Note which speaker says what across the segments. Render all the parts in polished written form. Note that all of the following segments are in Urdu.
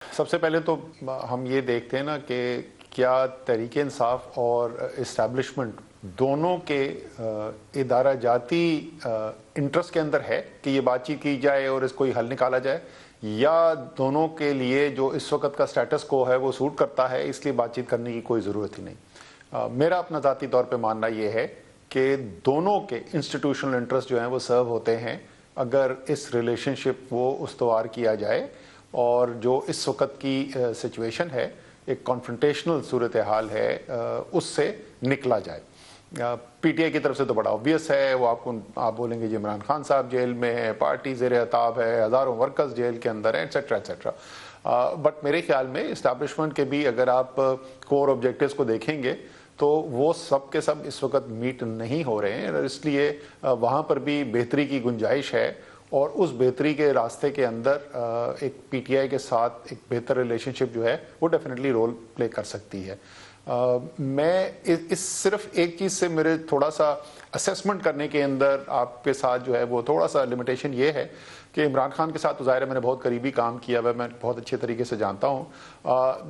Speaker 1: سب سے پہلے تو ہم یہ دیکھتے ہیں نا کہ کیا تحریک انصاف اور اسٹیبلشمنٹ دونوں کے ادارہ جاتی انٹرسٹ کے اندر ہے کہ یہ بات چیت کی جائے اور اس کو حل نکالا جائے، یا دونوں کے لیے جو اس وقت کا سٹیٹس کو ہے وہ سوٹ کرتا ہے، اس لیے بات چیت کرنے کی کوئی ضرورت ہی نہیں۔ میرا اپنا ذاتی طور پہ ماننا یہ ہے کہ دونوں کے انسٹیٹیوشنل انٹرسٹ جو ہیں وہ سرو ہوتے ہیں اگر اس ریلیشن شپ وہ استوار کیا جائے اور جو اس وقت کی سچویشن ہے، ایک کانفرنٹیشنل صورتحال ہے، اس سے نکلا جائے۔ پی ٹی آئی کی طرف سے تو بڑا obvious ہے، وہ آپ بولیں گے جی عمران خان صاحب جیل میں ہے، پارٹی زیر عتاب ہے، ہزاروں ورکرز جیل کے اندر ہیں، ایٹسیٹرا ایٹسیٹرا۔ بٹ میرے خیال میں اسٹیبلشمنٹ کے بھی اگر آپ کور آبجیکٹیوز کو دیکھیں گے تو وہ سب کے سب اس وقت میٹ نہیں ہو رہے ہیں، اس لیے وہاں پر بھی بہتری کی گنجائش ہے، اور اس بہتری کے راستے کے اندر ایک پی ٹی آئی کے ساتھ ایک بہتر ریلیشن شپ جو ہے وہ ڈیفینیٹلی رول پلے کر سکتی ہے۔ میں اس صرف ایک چیز سے میرے تھوڑا سا اسیسمنٹ کرنے کے اندر آپ کے ساتھ جو ہے وہ تھوڑا سا لمیٹیشن یہ ہے کہ عمران خان کے ساتھ تو ظاہر ہے میں نے بہت قریبی کام کیا ہے، میں بہت اچھے طریقے سے جانتا ہوں،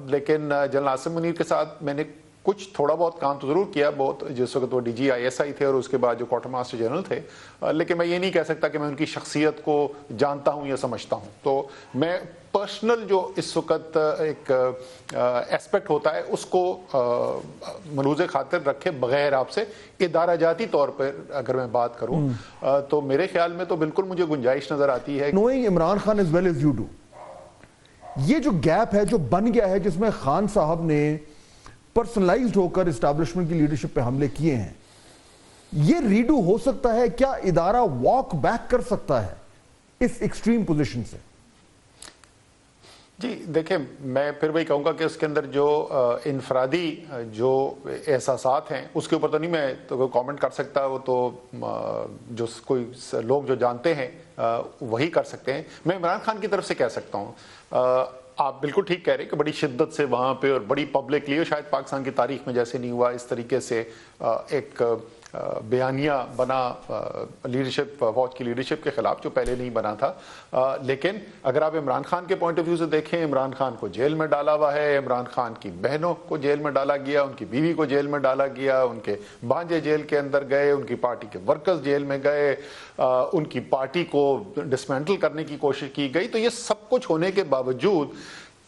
Speaker 1: لیکن جنرل عاصم منیر کے ساتھ میں نے کچھ تھوڑا بہت کام تو ضرور کیا، بہت جس وقت وہ D G I S I تھے اور اس کے بعد جو کوارٹر ماسٹر جنرل تھے، لیکن میں یہ نہیں کہہ سکتا کہ میں ان کی شخصیت کو جانتا ہوں یا سمجھتا ہوں۔ تو میں پرسنل جو اس وقت ایک ایسپیکٹ ہوتا ہے اس کو ملحوظ خاطر رکھے بغیر آپ سے ادارہ جاتی طور پر اگر میں بات کروں تو میرے خیال میں تو بالکل مجھے گنجائش نظر آتی ہے۔
Speaker 2: Knowing Imran Khan as well as you do، یہ جو گیپ ہے جو بن گیا ہے جس میں خان صاحب نے پرسنلائزڈ ہو کر اسٹیبلشمنٹ کی لیڈرشپ پہ حملے کیے ہیں، یہ ریڈو ہو سکتا ہے کیا؟ ادارہ واک بیک کر سکتا ہے اس ایکسٹریم پوزیشن سے؟
Speaker 1: جی دیکھیں، میں پھر وہی کہوں گا کہ اس کے اندر جو انفرادی جو احساسات ہیں اس کے اوپر تو نہیں میں تو کامنٹ کر سکتا، وہ تو جو کوئی لوگ جو جانتے ہیں وہی کر سکتے ہیں۔ میں عمران خان کی طرف سے کہہ سکتا ہوں، آپ بالکل ٹھیک کہہ رہے ہیں کہ بڑی شدت سے وہاں پہ اور بڑی پبلکلی، اور شاید پاکستان کی تاریخ میں جیسے نہیں ہوا اس طریقے سے ایک بیانیہ بنا لیڈرشپ، فوج کی لیڈرشپ کے خلاف، جو پہلے نہیں بنا تھا۔ لیکن اگر آپ عمران خان کے پوائنٹ آف ویو سے دیکھیں، عمران خان کو جیل میں ڈالا ہوا ہے، عمران خان کی بہنوں کو جیل میں ڈالا گیا، ان کی بیوی کو جیل میں ڈالا گیا، ان کے بھانجے جیل کے اندر گئے، ان کی پارٹی کے ورکرز جیل میں گئے، ان کی پارٹی کو ڈسمینٹل کرنے کی کوشش کی گئی۔ تو یہ سب کچھ ہونے کے باوجود،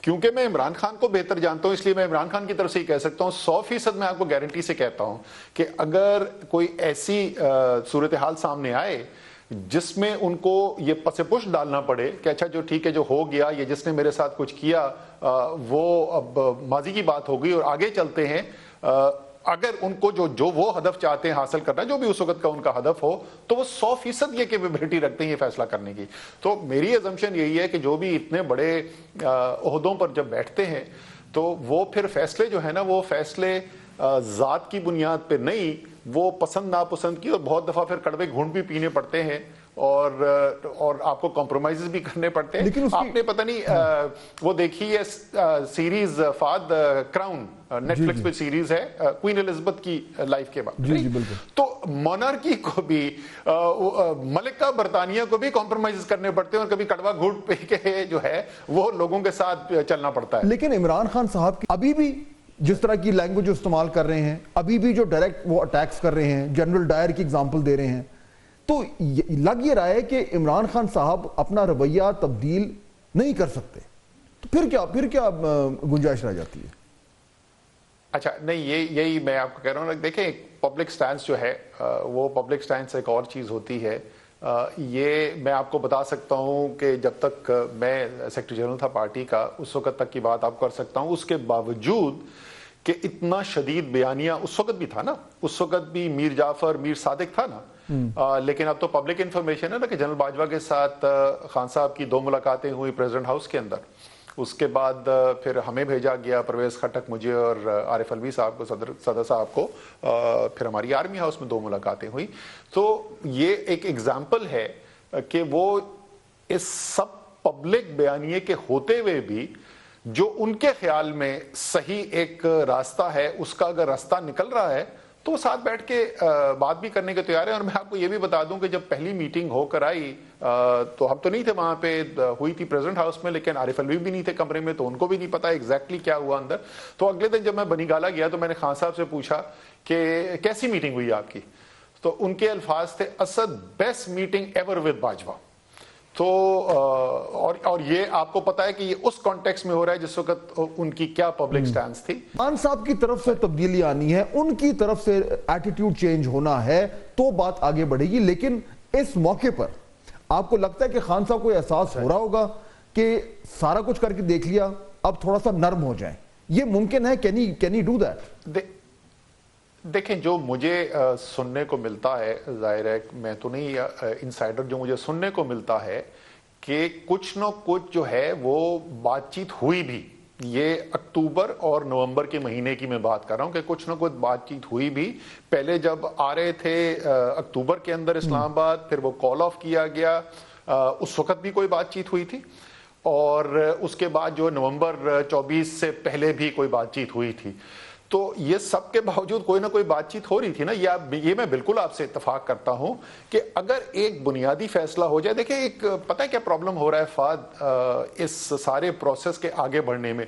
Speaker 1: کیونکہ میں عمران خان کو بہتر جانتا ہوں، اس لیے میں عمران خان کی طرف سے ہی کہہ سکتا ہوں، 100% میں آپ کو گارنٹی سے کہتا ہوں کہ اگر کوئی ایسی صورتحال سامنے آئے جس میں ان کو یہ پس پش ڈالنا پڑے کہ اچھا جو ٹھیک ہے جو ہو گیا، یہ جس نے میرے ساتھ کچھ کیا وہ اب ماضی کی بات ہو گئی اور آگے چلتے ہیں، اگر ان کو جو وہ ہدف چاہتے ہیں حاصل کرنا، جو بھی اس وقت کا ان کا ہدف ہو، تو وہ 100% یہ کیپیبلٹی رکھتے ہیں یہ فیصلہ کرنے کی۔ تو میری ایزمپشن یہی ہے کہ جو بھی اتنے بڑے عہدوں پر جب بیٹھتے ہیں تو وہ پھر فیصلے جو ہے نا، وہ فیصلے ذات کی بنیاد پہ نہیں، وہ پسند ناپسند کی، اور بہت دفعہ پھر کڑوے گھونٹ بھی پینے پڑتے ہیں اور آپ کو کمپرومائزز بھی کرنے پڑتے ہیں۔ آپ نے پتہ نہیں وہ دیکھی ہے سیریز فاد کراؤن، نیٹ فلکس پہ سیریز ہے کوئین الزبتھ کی لائف کے بعد، تو مونارکی کو بھی، ملکہ برطانیہ کو بھی کمپرومائزز کرنے پڑتے ہیں، اور کبھی کڑوا گھونٹ پی کے جو ہے وہ لوگوں کے ساتھ چلنا پڑتا ہے۔
Speaker 2: لیکن عمران خان صاحب ابھی بھی جس طرح کی لینگویج استعمال کر رہے ہیں، ابھی بھی جو ڈائریکٹ وہ اٹیکس کر رہے ہیں، جنرل ڈائر کی اگزامپل دے رہے ہیں، تو لگ یہ رہا ہے کہ عمران خان صاحب اپنا رویہ تبدیل نہیں کر سکتے، تو پھر کیا گنجائش رہ جاتی ہے؟
Speaker 1: اچھا نہیں، یہی میں آپ کو کہہ رہا ہوں، دیکھیں پبلک سٹینس جو ہے وہ پبلک سٹینس ایک اور چیز ہوتی ہے۔ یہ میں آپ کو بتا سکتا ہوں کہ جب تک میں سیکرٹری جنرل تھا پارٹی کا، اس وقت تک کی بات آپ کر سکتا ہوں، اس کے باوجود کہ اتنا شدید بیانیہ اس وقت بھی تھا نا، اس وقت بھی میر جعفر، میر صادق تھا نا، لیکن اب تو پبلک انفارمیشن ہے نا کہ جنرل باجوہ کے ساتھ خان صاحب کی 2 ملاقاتیں ہوئی پریزیڈنٹ ہاؤس کے اندر، اس کے بعد پھر ہمیں بھیجا گیا، پرویز خٹک، مجھے اور عارف الوی صاحب کو، صدر صاحب کو، پھر ہماری آرمی ہاؤس میں 2 ملاقاتیں ہوئی۔ تو یہ ایک ایگزامپل ہے کہ وہ اس سب پبلک بیانیے کے ہوتے ہوئے بھی جو ان کے خیال میں صحیح ایک راستہ ہے، اس کا اگر راستہ نکل رہا ہے تو وہ ساتھ بیٹھ کے بات بھی کرنے کے تیار ہے۔ اور میں آپ کو یہ بھی بتا دوں کہ جب پہلی میٹنگ ہو کر آئی تو ہم تو نہیں تھے وہاں پہ، ہوئی تھی پریزیڈنٹ ہاؤس میں، لیکن عارف الوی بھی نہیں تھے کمرے میں، تو ان کو بھی نہیں پتا ایگزیکٹلی کیا ہوا اندر. تو اگلے دن جب میں بنی گالا گیا تو میں نے خان صاحب سے پوچھا کہ کیسی میٹنگ ہوئی آپ کی؟ تو ان کے الفاظ تھے Asad best meeting ever with Bajwa. تو اور یہ آپ کو پتا ہے کہ یہ اس کانٹیکس میں ہو رہا ہے جس وقت ان کی کیا پبلک سٹانس تھی.
Speaker 2: خان صاحب کی طرف سے تبدیلی آنی ہے، ان کی طرف سے ایٹیٹیوڈ چینج ہونا ہے تو بات آگے بڑھے گی. لیکن اس موقع پر آپ کو لگتا ہے کہ خان صاحب کو احساس ہو رہا ہوگا کہ سارا کچھ کر کے دیکھ لیا، اب تھوڑا سا نرم ہو جائیں؟ یہ ممکن ہے؟ Can he do that?
Speaker 1: دیکھیں جو مجھے سننے کو ملتا ہے، ظاہر ہے میں تو نہیں انسائیڈر، جو مجھے سننے کو ملتا ہے کہ کچھ نہ کچھ جو ہے وہ بات چیت ہوئی بھی. یہ اکتوبر اور نومبر کے مہینے کی میں بات کر رہا ہوں کہ کچھ نہ کچھ بات چیت ہوئی بھی. پہلے جب آ رہے تھے اکتوبر کے اندر اسلام آباد، پھر وہ کال آف کیا گیا، اس وقت بھی کوئی بات چیت ہوئی تھی، اور اس کے بعد جو نومبر 24 سے پہلے بھی کوئی بات چیت ہوئی تھی. تو یہ سب کے باوجود کوئی نہ کوئی بات چیت ہو رہی تھی نا. یہ میں بالکل آپ سے اتفاق کرتا ہوں کہ اگر ایک بنیادی فیصلہ ہو جائے. دیکھیں ایک پتہ ہے کیا پرابلم ہو رہا ہے فہد اس سارے پروسیس کے آگے بڑھنے میں؟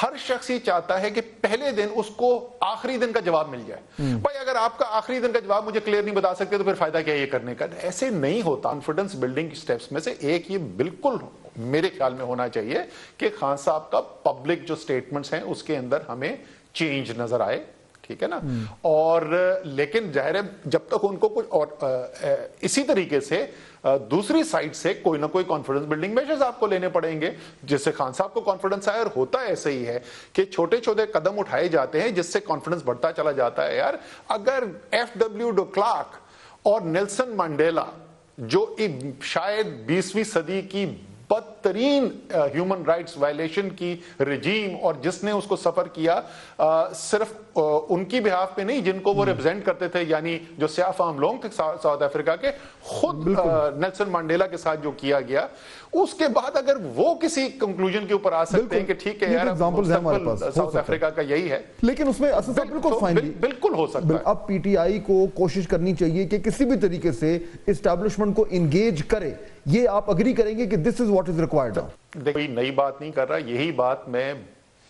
Speaker 1: ہر شخص یہ چاہتا ہے کہ پہلے دن اس کو آخری دن کا جواب مل جائے. بھائی اگر آپ کا آخری دن کا جواب مجھے کلیئر نہیں بتا سکتے تو پھر فائدہ کیا یہ کرنے کا؟ ایسے نہیں ہوتا. کانفیڈنس بلڈنگ سٹیپس میں سے ایک یہ بالکل میرے خیال میں ہونا چاہیے کہ خان صاحب کا پبلک جو سٹیٹمنٹس ہیں اس کے اندر ہمیں چینج نظر آئے. ٹھیک ہے نا؟ اور لیکن ظاہر ہے جب تک ان کو کچھ اور اسی طریقے سے دوسری سائڈ سے کوئی نہ کوئی کانفیڈنس بلڈنگ میجرز آپ کو لینے پڑیں گے جس سے خان صاحب کو کانفیڈنس آئے. اور ہوتا ایسے ہی ہے کہ چھوٹے چھوٹے قدم اٹھائے جاتے ہیں جس سے کانفیڈنس بڑھتا چلا جاتا ہے. یار اگر ایف ڈبلیو ڈو کلارک اور نیلسن منڈیلا جو شاید 20ویں صدی کی بدترین ہیومن رائٹس وائلیشن کی رجیم، اور جس نے اس کو سفر کیا صرف ان کی بہاف پہ نہیں جن کو وہ ریپرزینٹ کرتے تھے، یعنی جو سیاہ فام لوگ تھے ساؤتھ افریقہ کے، خود نیلسن منڈیلا کے ساتھ جو کیا گیا، اس کے بعد اگر وہ کسی کنکلوژن کے اوپر آ سکتے ہیں کہ ٹھیک ہے یار مستقبل ساؤتھ افریقہ کا یہی ہے،
Speaker 2: لیکن اس میں
Speaker 1: بالکل ہو سکتا ہے.
Speaker 2: اب پی ٹی آئی کو کوشش کرنی چاہیے کہ کسی بھی طریقے سے اسٹیبلشمنٹ کو انگیج کرے. یہ آپ اگری کریں گے کہ دس از واٹ از ریکوائرڈ؟
Speaker 1: کوئی نئی بات نہیں کر رہا، یہی بات میں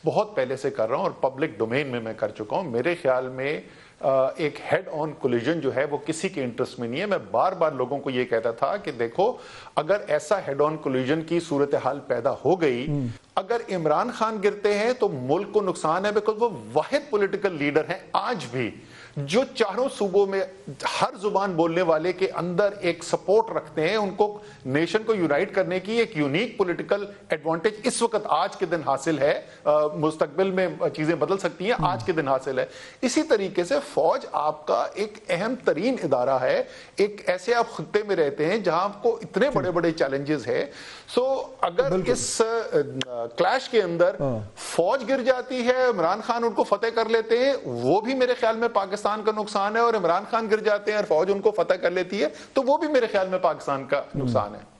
Speaker 1: بہت پہلے سے کر رہا ہوں اور پبلک ڈومین میں کر چکا ہوں. میرے خیال میں ایک ہیڈ آن کولیجن جو ہے وہ کسی کے انٹرسٹ میں نہیں ہے. میں بار بار لوگوں کو یہ کہتا تھا کہ دیکھو اگر ایسا ہیڈ آن کولیجن کی صورتحال پیدا ہو گئی، اگر عمران خان گرتے ہیں تو ملک کو نقصان ہے، بیکاز وہ واحد پولیٹیکل لیڈر ہیں آج بھی جو چاروں صوبوں میں ہر زبان بولنے والے کے اندر ایک سپورٹ رکھتے ہیں. ان کو نیشن کو یونائٹ کرنے کی ایک یونیک پولیٹیکل ایڈوانٹیج اس وقت آج کے دن حاصل ہے. مستقبل میں چیزیں بدل سکتی ہیں، آج کے دن حاصل ہے. اسی طریقے سے فوج آپ کا ایک اہم ترین ادارہ ہے. ایک ایسے آپ خطے میں رہتے ہیں جہاں آپ کو اتنے بڑے بڑے چیلنجز ہے. سو اگر اس کلیش کے اندر فوج گر جاتی ہے، عمران خان ان کو فتح کر لیتے ہیں، وہ بھی میرے خیال میں پاکستان کا نقصان ہے. اور عمران خان گر جاتے ہیں اور فوج ان کو فتح کر لیتی ہے تو وہ بھی میرے خیال میں پاکستان کا نقصان ہے.